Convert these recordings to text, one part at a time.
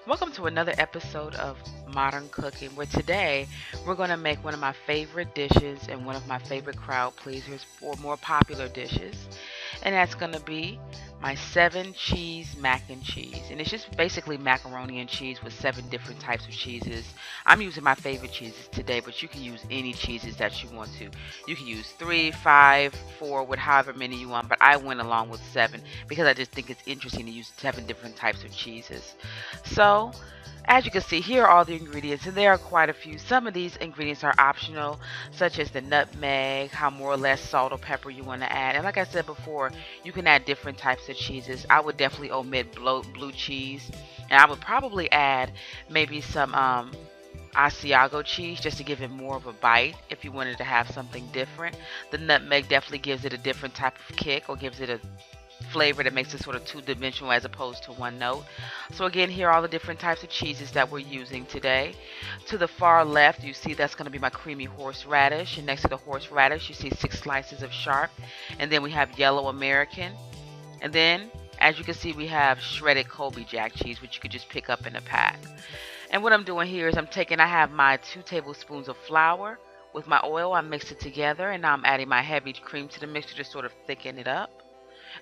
Welcome to another episode of Modern Cooking, where today we're going to make one of my favorite dishes and one of my favorite crowd pleasers for more popular dishes. And that's going to be my 7 cheese mac and cheese. And it's just basically macaroni and cheese with 7 different types of cheeses. I'm using my favorite cheeses today, but you can use any cheeses that you want to. You can use 3, 5, 4, with however many you want, but I went along with 7 because I just think it's interesting to use 7 different types of cheeses. So, as you can see, here are all the ingredients, and there are quite a few. Some of these ingredients are optional, such as the nutmeg, how more or less salt or pepper you want to add. And like I said before, you can add different types of cheeses. I would definitely omit blue cheese, and I would probably add maybe some Asiago cheese just to give it more of a bite if you wanted to have something different. The nutmeg definitely gives it a different type of kick, or gives it a flavor that makes it sort of two-dimensional as opposed to one note. So again, here are all the different types of cheeses that we're using today. To the far left, you see that's going to be my creamy horseradish, and next to the horseradish, you see 6 slices of sharp, and then we have yellow American, and then as you can see, we have shredded Colby Jack cheese, which you could just pick up in a pack. And what I'm doing here is I have my 2 tablespoons of flour with my oil. I mix it together, and now I'm adding my heavy cream to the mixture to sort of thicken it up.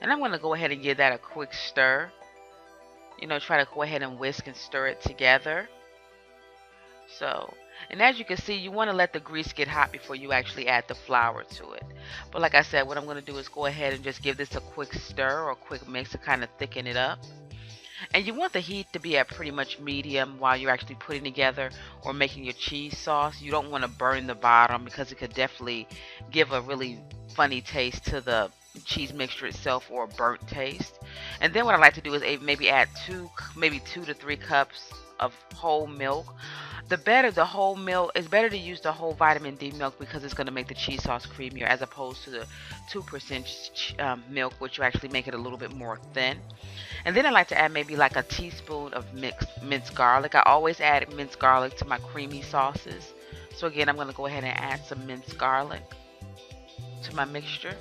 And I'm going to go ahead and give that a quick stir. Try to go ahead and whisk and stir it together. And as you can see, you want to let the grease get hot before you actually add the flour to it. But like I said, what I'm going to do is go ahead and just give this a quick stir or a quick mix to kind of thicken it up. And you want the heat to be at pretty much medium while you're actually putting together or making your cheese sauce. You don't want to burn the bottom because it could definitely give a really funny taste to the cheese mixture itself, or a burnt taste. And then what I like to do is maybe add 2 to 3 cups of whole milk. The whole milk, it's better to use the whole vitamin D milk because it's going to make the cheese sauce creamier as opposed to the 2% milk, which will actually make it a little bit more thin. And then I like to add maybe like a teaspoon of minced garlic. I always add minced garlic to my creamy sauces. So again, I'm going to go ahead and add some minced garlic to my mixture.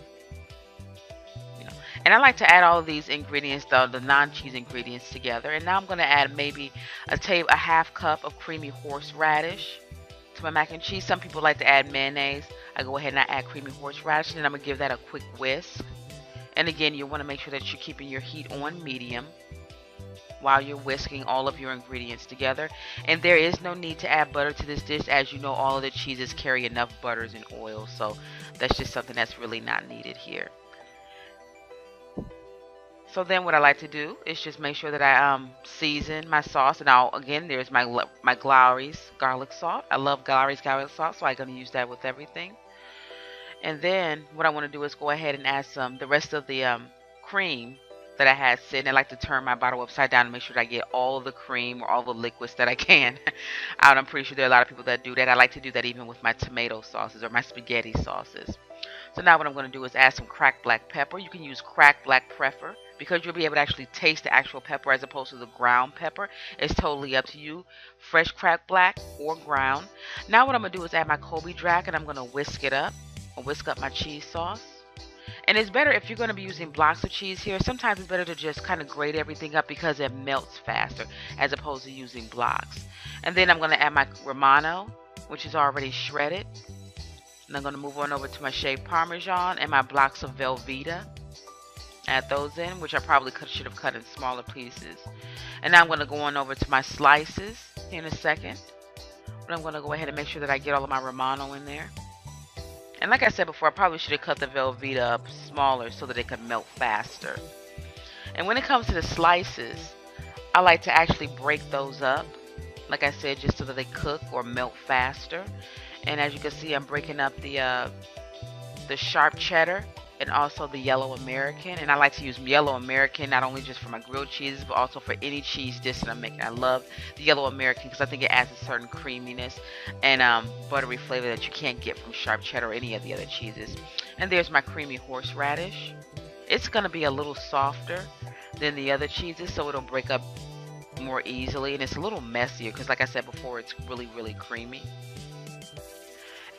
And I like to add all of these ingredients, the non-cheese ingredients, together. And now I'm going to add maybe a half cup of creamy horseradish to my mac and cheese. Some people like to add mayonnaise. I go ahead and I add creamy horseradish, and then I'm going to give that a quick whisk. And again, you want to make sure that you're keeping your heat on medium while you're whisking all of your ingredients together. And there is no need to add butter to this dish. As you know, all of the cheeses carry enough butters and oil, so that's just something that's really not needed here. So then what I like to do is just make sure that I season my sauce. And again, there's my Glowry's garlic salt. I love Glowry's garlic salt, so I'm going to use that with everything. And then what I want to do is go ahead and add the rest of the cream that I had sitting. I like to turn my bottle upside down to make sure that I get all of the cream or all the liquids that I can out. I'm pretty sure there are a lot of people that do that. I like to do that even with my tomato sauces or my spaghetti sauces. So now what I'm going to do is add some cracked black pepper. You can use cracked black pepper because you'll be able to actually taste the actual pepper as opposed to the ground pepper. It's totally up to you. Fresh cracked black or ground. Now what I'm going to do is add my Colby Jack, and I'm going to whisk it up. I'll whisk up my cheese sauce. And it's better if you're going to be using blocks of cheese here. Sometimes it's better to just kind of grate everything up because it melts faster as opposed to using blocks. And then I'm going to add my Romano, which is already shredded. And I'm going to move on over to my shaved Parmesan and my blocks of Velveeta. Add those in, which I probably should have cut in smaller pieces. And now I'm going to go on over to my slices in a second. But I'm going to go ahead and make sure that I get all of my Romano in there. And like I said before, I probably should have cut the Velveeta up smaller so that it could melt faster. And when it comes to the slices, I like to actually break those up, like I said, just so that they cook or melt faster. And as you can see, I'm breaking up the sharp cheddar and also the yellow American. And I like to use yellow American not only just for my grilled cheeses, but also for any cheese dish that I'm making. I love the yellow American because I think it adds a certain creaminess and buttery flavor that you can't get from sharp cheddar or any of the other cheeses. And there's my creamy horseradish. It's going to be a little softer than the other cheeses, so it'll break up more easily. And it's a little messier because, like I said before, it's really, really creamy.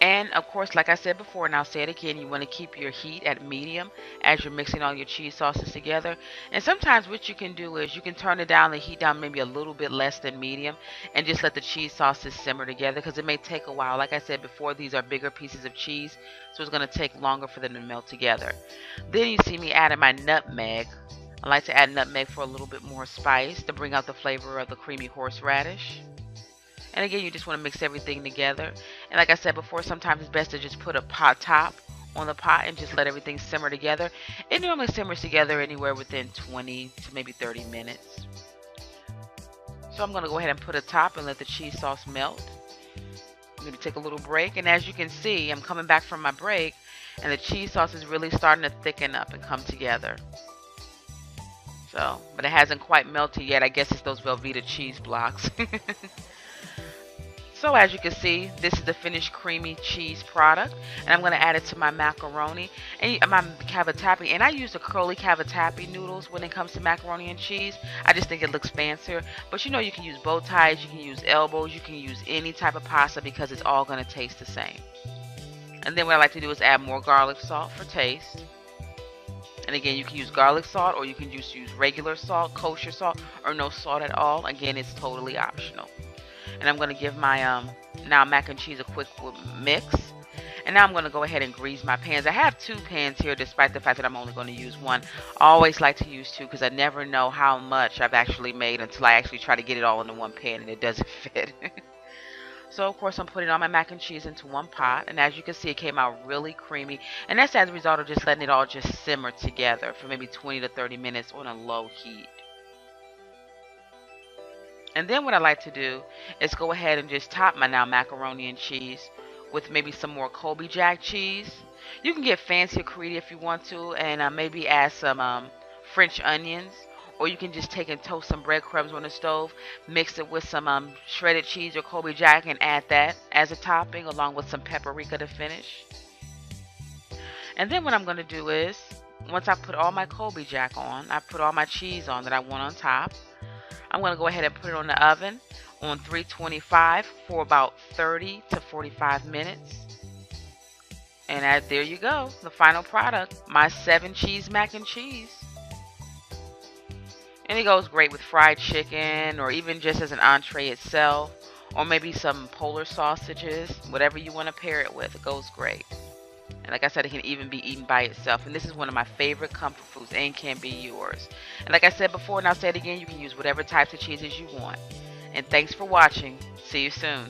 And of course, like I said before, and I'll say it again, you want to keep your heat at medium as you're mixing all your cheese sauces together. And sometimes what you can do is you can turn it down, the heat down maybe a little bit less than medium, and just let the cheese sauces simmer together because it may take a while. Like I said before, these are bigger pieces of cheese, so it's going to take longer for them to melt together. Then you see me adding my nutmeg. I like to add nutmeg for a little bit more spice to bring out the flavor of the creamy horseradish. And again, you just want to mix everything together. And like I said before, sometimes it's best to just put a pot top on the pot and just let everything simmer together. It normally simmers together anywhere within 20 to maybe 30 minutes. So I'm going to go ahead and put a top and let the cheese sauce melt. I'm going to take a little break. And as you can see, I'm coming back from my break and the cheese sauce is really starting to thicken up and come together. So, but it hasn't quite melted yet. I guess it's those Velveeta cheese blocks. So as you can see, this is the finished creamy cheese product, and I'm going to add it to my macaroni and my cavatappi. And I use the curly cavatappi noodles when it comes to macaroni and cheese. I just think it looks fancier. But you know, you can use bow ties, you can use elbows, you can use any type of pasta because it's all going to taste the same. And then what I like to do is add more garlic salt for taste. And again, you can use garlic salt or you can just use regular salt, kosher salt, or no salt at all. Again, it's totally optional. And I'm going to give my now mac and cheese a quick mix. And now I'm going to go ahead and grease my pans. I have 2 pans here despite the fact that I'm only going to use 1. I always like to use 2 because I never know how much I've actually made until I actually try to get it all into 1 pan and it doesn't fit. So of course I'm putting all my mac and cheese into 1 pot. And as you can see, it came out really creamy. And that's as a result of just letting it all just simmer together for maybe 20 to 30 minutes on a low heat. And then what I like to do is go ahead and just top my now macaroni and cheese with maybe some more Colby Jack cheese. You can get fancy or creamy if you want to, and maybe add some French onions. Or you can just take and toast some breadcrumbs on the stove, mix it with some shredded cheese or Colby Jack and add that as a topping along with some paprika to finish. And then what I'm going to do is, once I put all my Colby Jack on, I put all my cheese on that I want on top. I'm going to go ahead and put it on the oven on 325 for about 30 to 45 minutes. And there you go, the final product, my 7 cheese mac and cheese. And it goes great with fried chicken or even just as an entree itself, or maybe some Polar sausages, whatever you want to pair it with, it goes great. And like I said, it can even be eaten by itself. And this is one of my favorite comfort foods and can be yours. And like I said before, and I'll say it again, you can use whatever types of cheeses you want. And thanks for watching. See you soon.